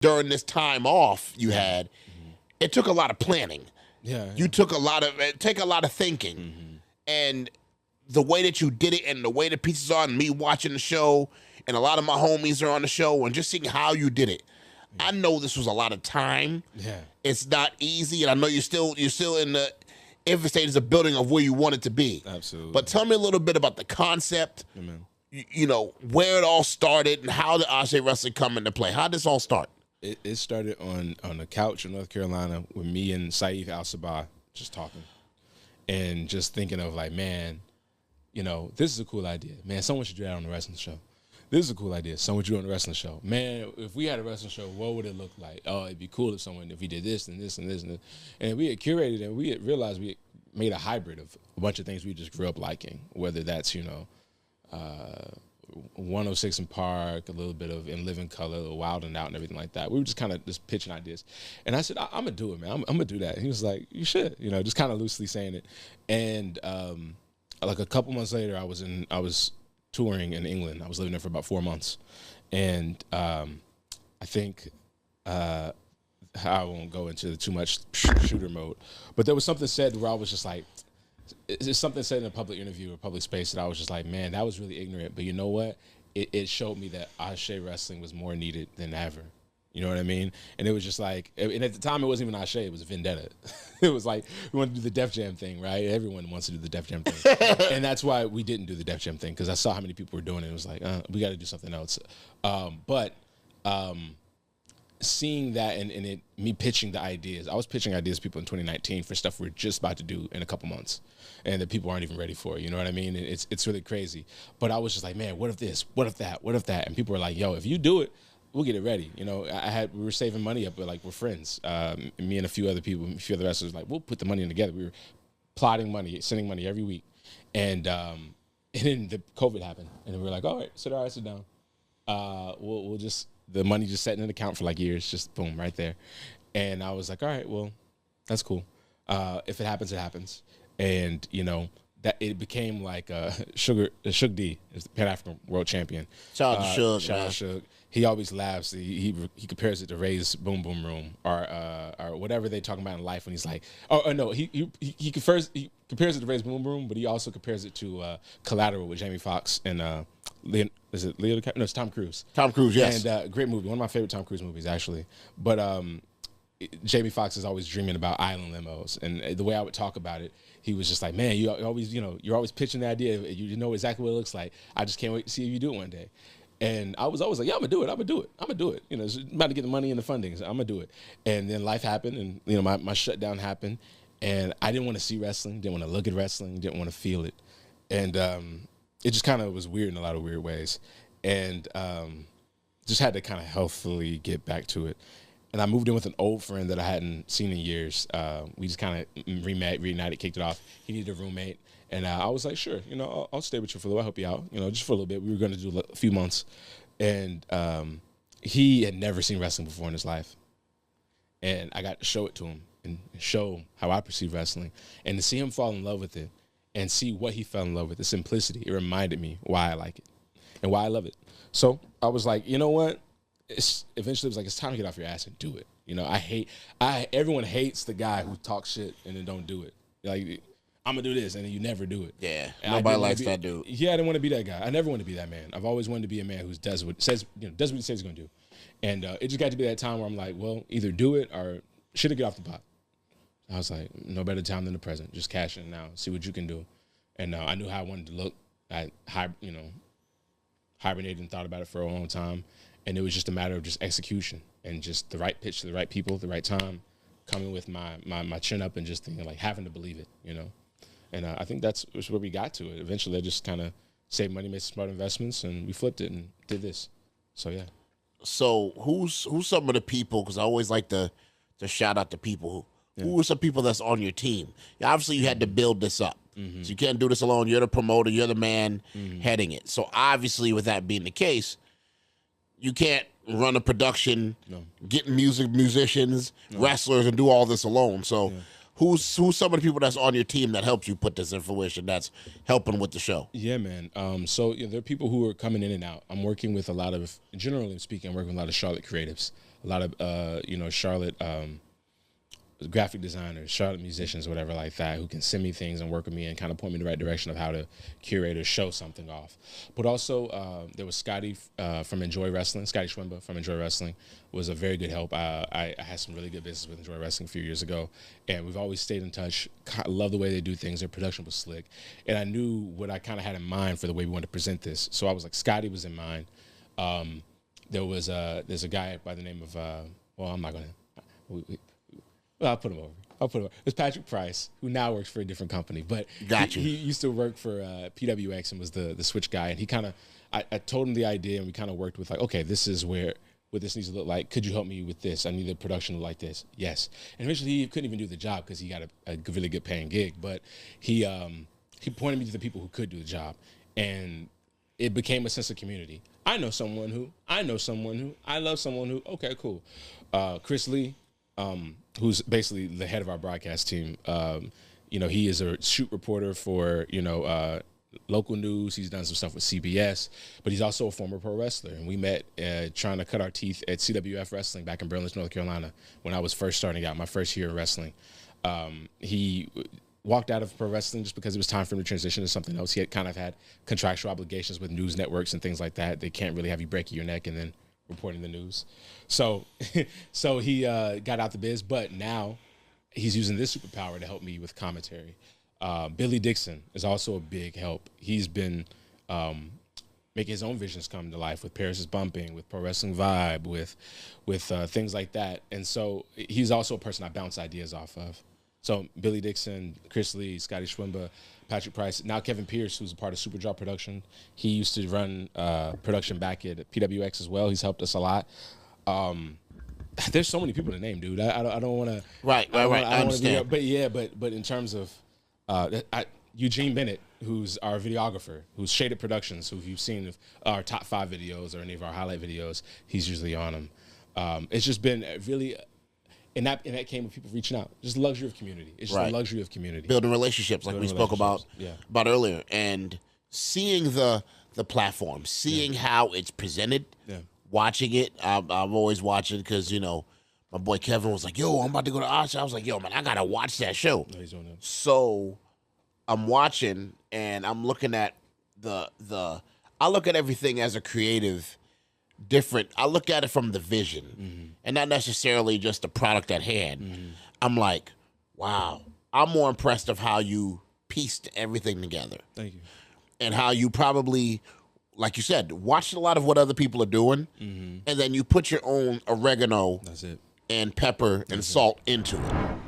during this time off you had, it took a lot of planning. Yeah. You took a lot of thinking, and the way that you did it, and the way the pieces are, and me watching the show, and a lot of my homies are on the show, and just seeing how you did it. I know this was a lot of time. Yeah. It's not easy, and I know you're still in the infant stages of building of where you want it to be. Absolutely. But tell me a little bit about the concept. You know, where it all started and how did ASE Wrestling come into play? How did this all start? It started on a couch in North Carolina with me and Saif Al-Sabah just talking and just thinking of like, man, you know, this is a cool idea. Man, someone should do that on the wrestling show. This is a cool idea. Someone should do it on the wrestling show. Man, if we had a wrestling show, what would it look like? Oh, it'd be cool if we did this and this and this and this. And we had curated and we had realized we had made a hybrid of a bunch of things we just grew up liking, whether that's, 106 in Park, a little bit of In Living Color, Wild and Out and everything like that. We were just kind of just pitching ideas. And I said, I'm going to do it, man. I'm going to do that. And he was like, you should, just kind of loosely saying it. And like a couple months later, I was touring in England. I was living there for about 4 months. And I think I won't go into too much shooter mode, but there was something said where I was just like, it's something said in a public interview or public space that I was just like, man, that was really ignorant. But you know what? It showed me that ASE Wrestling was more needed than ever. You know what I mean? And it was just like, and at the time it wasn't even ASE, it was Vendetta. It was like, we wanted to do the Def Jam thing, right? Everyone wants to do the Def Jam thing. And that's why we didn't do the Def Jam thing, because I saw how many people were doing it. It was like, we got to do something else. But seeing that and me pitching the ideas, I was pitching ideas to people in 2019 for stuff we're just about to do in a couple months, and that people aren't even ready for. You know what I mean? It's really crazy. But I was just like, man, what if this? What if that? What if that? And people were like, yo, if you do it, we'll get it ready. We were saving money up, but like we're friends. Me and a few other people, a few other wrestlers, like we'll put the money in together. We were plotting money, sending money every week, and then the COVID happened, and we were like, all right, sit down. We'll just. The money just sat in an account for like years, just boom, right there. And I was like, all right, well, that's cool. If it happens, it happens. And, that it became like Suge D, is the Pan-African world champion. Shout out to Suge. Shout out Suge. He always laughs. He compares it to Ray's Boom Boom Room or whatever they talking about in life when he's like, no, he compares it to Ray's Boom Boom Room, but he also compares it to Collateral with Jamie Foxx and is it Leo DiCaprio? No, it's Tom Cruise. Tom Cruise, yes. And great movie. One of my favorite Tom Cruise movies, actually. But Jamie Foxx is always dreaming about island limos. And the way I would talk about it, he was just like, man, you're always pitching the idea. You know exactly what it looks like. I just can't wait to see if you do it one day. And I was always like, yeah, I'm going to do it. It's about to get the money and the funding, so I'm going to do it. And then life happened, and, my shutdown happened. And I didn't want to see wrestling, didn't want to look at wrestling, didn't want to feel it. And it just kind of was weird in a lot of weird ways. And just had to kind of healthfully get back to it. And I moved in with an old friend that I hadn't seen in years. We just kind of reunited, kicked it off. He needed a roommate. And I was like, sure, I'll stay with you for a little while, help you out, just for a little bit. We were going to do a few months. And he had never seen wrestling before in his life. And I got to show it to him and show how I perceive wrestling. And to see him fall in love with it and see what he fell in love with, the simplicity, it reminded me why I like it and why I love it. So I was like, you know what? Eventually it was like, it's time to get off your ass and do it. Everyone hates the guy who talks shit and then don't do it. Like, I'm going to do this, and then you never do it. Yeah, and nobody likes that dude. Yeah, I didn't want to be that guy. I never want to be that man. I've always wanted to be a man who does what he says he's going to do. And it just got to be that time where I'm like, well, either do it or should have get off the pot. I was like, no better time than the present. Just cash in now, see what you can do. And I knew how I wanted to look. I hibernated and thought about it for a long time. And it was just a matter of just execution and just the right pitch to the right people, the right time, coming with my chin up and just thinking, like, having to believe it, And I think that's where we got to it. Eventually, I just kind of saved money, made some smart investments, and we flipped it and did this. So, yeah. So who's some of the people, because I always like to shout out the people, who are some people that's on your team? Obviously, you had to build this up. Mm-hmm. So you can't do this alone. You're the promoter. You're the man heading it. So obviously, with that being the case, you can't run a production, get musicians, wrestlers, and do all this alone. So who's some of the people that's on your team that helps you put this in fruition, that's helping with the show? Yeah, man. So there are people who are coming in and out. I'm working with a lot of, generally speaking, I'm working with a lot of Charlotte creatives. a lot of Charlotte graphic designers, Charlotte musicians, whatever like that, who can send me things and work with me and kind of point me in the right direction of how to curate or show something off. But also there was Scotty from Enjoy Wrestling. Scotty Schwimba from Enjoy Wrestling was a very good help. I had some really good business with Enjoy Wrestling a few years ago, and we've always stayed in touch. I love the way they do things. Their production was slick, and I knew what I kind of had in mind for the way we wanted to present this. So I was like, Scotty was in mind. There's a guy by the name of I'm not gonna. I'll put him over. There's Patrick Price, who now works for a different company, but he used to work for PWX and was the Switch guy. And he kind of, I told him the idea, and we kind of worked with like, okay, this is what this needs to look like. Could you help me with this? I need the production to look like this. Yes. And eventually he couldn't even do the job because he got a really good paying gig, but he pointed me to the people who could do the job, and it became a sense of community. I know someone who, I love someone who, okay, cool. Chris Lee, who's basically the head of our broadcast team. He is a shoot reporter for, local news. He's done some stuff with CBS, but he's also a former pro wrestler. And we met trying to cut our teeth at CWF Wrestling back in Burlington, North Carolina, when I was first starting out, my first year of wrestling. He walked out of pro wrestling just because it was time for him to transition to something else. He had kind of had contractual obligations with news networks and things like that. They can't really have you breaking your neck and then reporting the news. So he got out the biz, but now he's using this superpower to help me with commentary. Billy Dixon is also a big help. He's been making his own visions come to life with Paris is Bumping, with Pro Wrestling Vibe, with things like that. And so he's also a person I bounce ideas off of. So Billy Dixon, Chris Lee, Scotty Schwimba, Patrick Price, now Kevin Pierce, who's a part of Superdraw Production. He used to run production back at PWX as well. He's helped us a lot. There's so many people to name, dude. I don't want to. Right. I understand. But in terms of Eugene Bennett, who's our videographer, who's Shaded Productions, who if you've seen our top 5 videos or any of our highlight videos, he's usually on them. It's just been really. And that came with people reaching out. Just the luxury of community. It's just the luxury of community. Building relationships, like we spoke about earlier, and seeing the platform, seeing how it's presented, watching it. I'm always watching because my boy Kevin was like, "Yo, I'm about to go to ASE." I was like, "Yo, man, I gotta watch that show." No, he's doing that. So I'm watching and I'm looking at I look at everything as a creative. Different. I look at it from the vision and not necessarily just the product at hand. I'm like, wow, I'm more impressed of how you pieced everything together. Thank you. And how you probably, like you said, watched a lot of what other people are doing, and then you put your own oregano That's it. and pepper and salt into it.